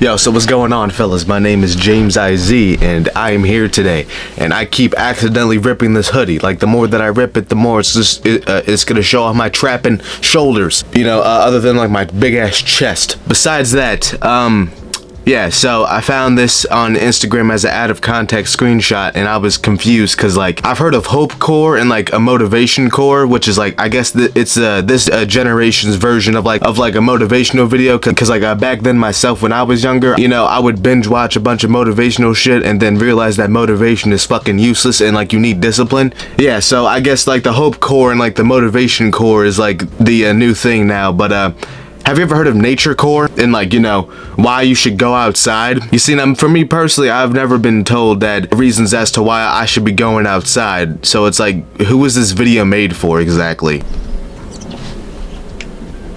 Yo, so what's going on, fellas? My name is James IZ, and I am here today. And I keep accidentally ripping this hoodie. Like, the more that I rip it, the more it's gonna show off my trapping shoulders. You know, other than like my big ass chest. Besides that, yeah, so I found this on Instagram as an out of context screenshot, and I was confused because, like, I've heard of hope core and like a motivation core, which is like, I guess it's this generation's version of like a motivational video. Because like back then myself, when I was younger, you know, I would binge watch a bunch of motivational shit and then realize that motivation is fucking useless and like you need discipline. Yeah, so I guess like the hope core and like the motivation core is like the new thing now. But have you ever heard of nature core and like, you know, why you should go outside? You see, for me personally, I've never been told that reasons as to why I should be going outside. So it's like, who was this video made for exactly?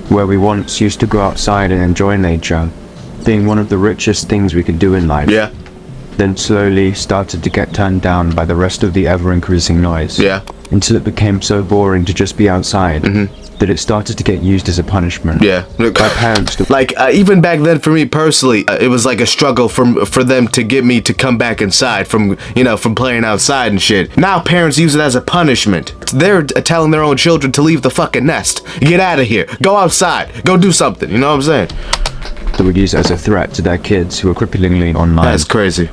Where we once used to go outside and enjoy nature, being one of the richest things we could do in life. Yeah. Then slowly started to get turned down by the rest of the ever-increasing noise. Yeah. Until it became so boring to just be outside. That it started to get used as a punishment. Yeah. By parents. Like, even back then for me personally, it was like a struggle for them to get me to come back inside from, you know, from playing outside and shit. Now parents use it as a punishment. They're telling their own children to leave the fucking nest. Get out of here. Go outside. Go do something. You know what I'm saying? That would use it as a threat to their kids who are cripplingly online. That's crazy.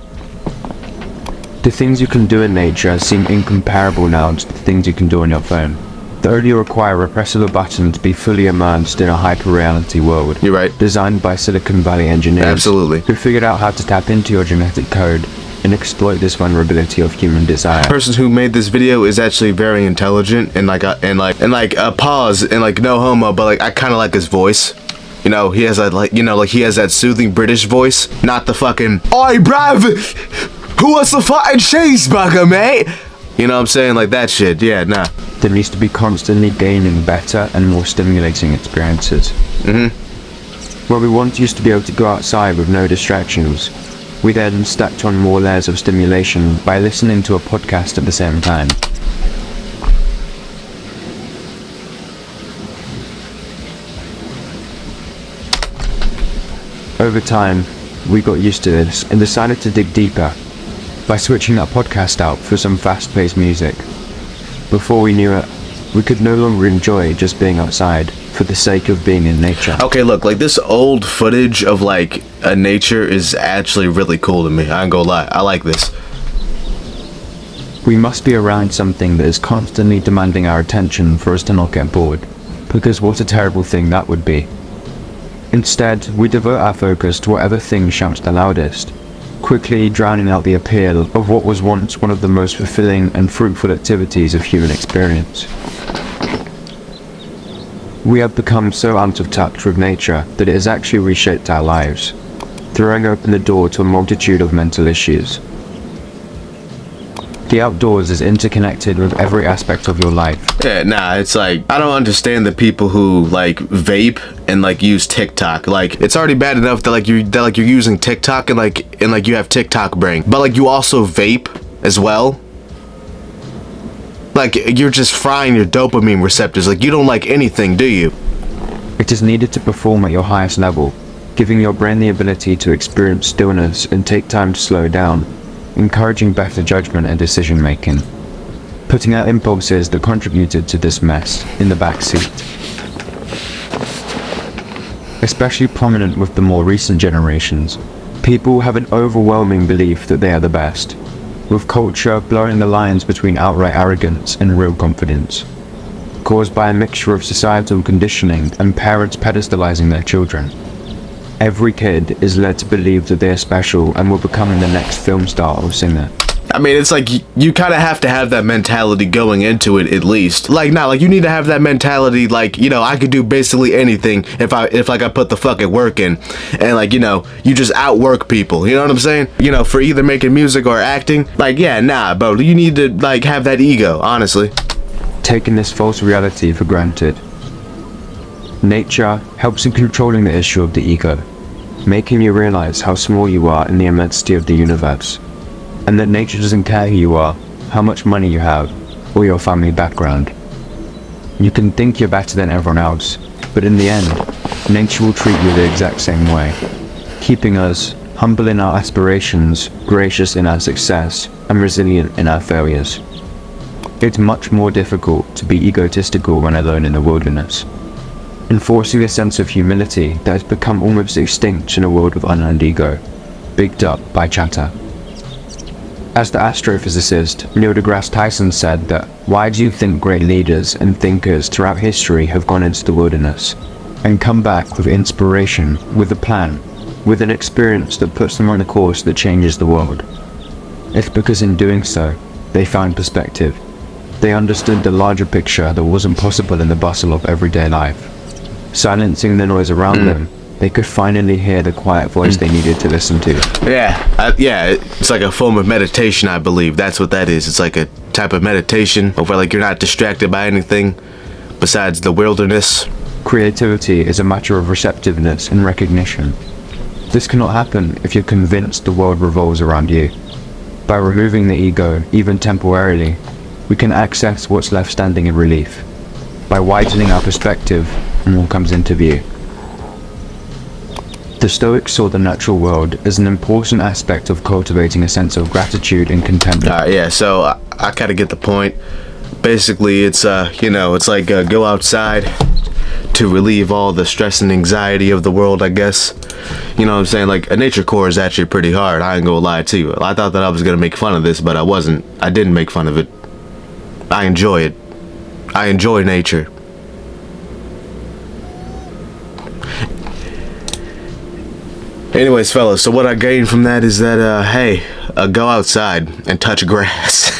The things you can do in nature seem incomparable now to the things you can do on your phone. They only require a press of a button to be fully immersed in a hyper-reality world. You're right. Designed by Silicon Valley engineers. Absolutely. Who figured out how to tap into your genetic code and exploit this vulnerability of human desire. The person who made this video is actually very intelligent and pause and like no homo, but like I kind of like his voice. You know, he has that like, you know, like he has that soothing British voice, not the fucking "Oi, bruv, who wants a fucking cheeseburger, mate?" You know what I'm saying? Like that shit. Yeah, nah. There needs to be constantly gaining better and more stimulating experiences. Where we once used to be able to go outside with no distractions, we then stacked on more layers of stimulation by listening to a podcast at the same time. Over time, we got used to this and decided to dig deeper by switching that podcast out for some fast-paced music. Before we knew it, we could no longer enjoy just being outside for the sake of being in nature. Okay, look, like this old footage of like nature is actually really cool to me. I ain't gonna lie, I like this. We must be around something that is constantly demanding our attention for us to not get bored, because what a terrible thing that would be. Instead, we divert our focus to whatever thing shouts the loudest, quickly drowning out the appeal of what was once one of the most fulfilling and fruitful activities of human experience. We have become so out of touch with nature that it has actually reshaped our lives, throwing open the door to a multitude of mental issues. The outdoors is interconnected with every aspect of your life. Yeah, nah, it's like, I don't understand the people who like vape and like use TikTok. Like, it's already bad enough that you're using TikTok and like you have TikTok brain, but like you also vape as well. Like, you're just frying your dopamine receptors. Like, you don't like anything, do you? It is needed to perform at your highest level, giving your brain the ability to experience stillness and take time to slow down, encouraging better judgment and decision making, putting out impulses that contributed to this mess in the back seat. Especially prominent with the more recent generations, people have an overwhelming belief that they are the best, with culture blurring the lines between outright arrogance and real confidence, caused by a mixture of societal conditioning and parents pedestalizing their children. Every kid is led to believe that they are special and will become the next film star or singer. I mean, it's like you kind of have to have that mentality going into it at least. Like, nah, like you need to have that mentality. Like, you know, I could do basically anything if I put the fucking work in, and like, you know, you just outwork people. You know what I'm saying? You know, for either making music or acting. Like, yeah, nah, bro, you need to like have that ego, honestly. Taking this false reality for granted. Nature helps in controlling the issue of the ego, making you realize how small you are in the immensity of the universe, and that nature doesn't care who you are, how much money you have, or your family background. You can think you're better than everyone else, but in the end, nature will treat you the exact same way. keeping us humble in our aspirations, gracious in our success, and resilient in our failures. It's much more difficult to be egotistical when alone in the wilderness, enforcing a sense of humility that has become almost extinct in a world of unearned ego, bigged up by chatter. As the astrophysicist Neil deGrasse Tyson said that, why do you think great leaders and thinkers throughout history have gone into the wilderness and come back with inspiration, with a plan, with an experience that puts them on a course that changes the world? It's because in doing so, they found perspective. They understood the larger picture that wasn't possible in the bustle of everyday life. Silencing the noise around them, they could finally hear the quiet voice they needed to listen to. Yeah, it's like a form of meditation, I believe. That's what that is. It's like a type of meditation where like you're not distracted by anything besides the wilderness. Creativity is a matter of receptiveness and recognition. This cannot happen if you're convinced the world revolves around you. By removing the ego, even temporarily, we can access what's left standing in relief. By widening our perspective, more comes into view. The Stoics saw the natural world as an important aspect of cultivating a sense of gratitude and contentment. Yeah, so I kind of get the point. Basically, it's it's like go outside to relieve all the stress and anxiety of the world, I guess. You know what I'm saying? Like, a nature core is actually pretty hard. I ain't gonna lie to you. I thought that I was gonna make fun of this, but I wasn't. I didn't make fun of it. I enjoy it. I enjoy nature. Anyways, fellas, so what I gained from that is that, hey, go outside and touch grass.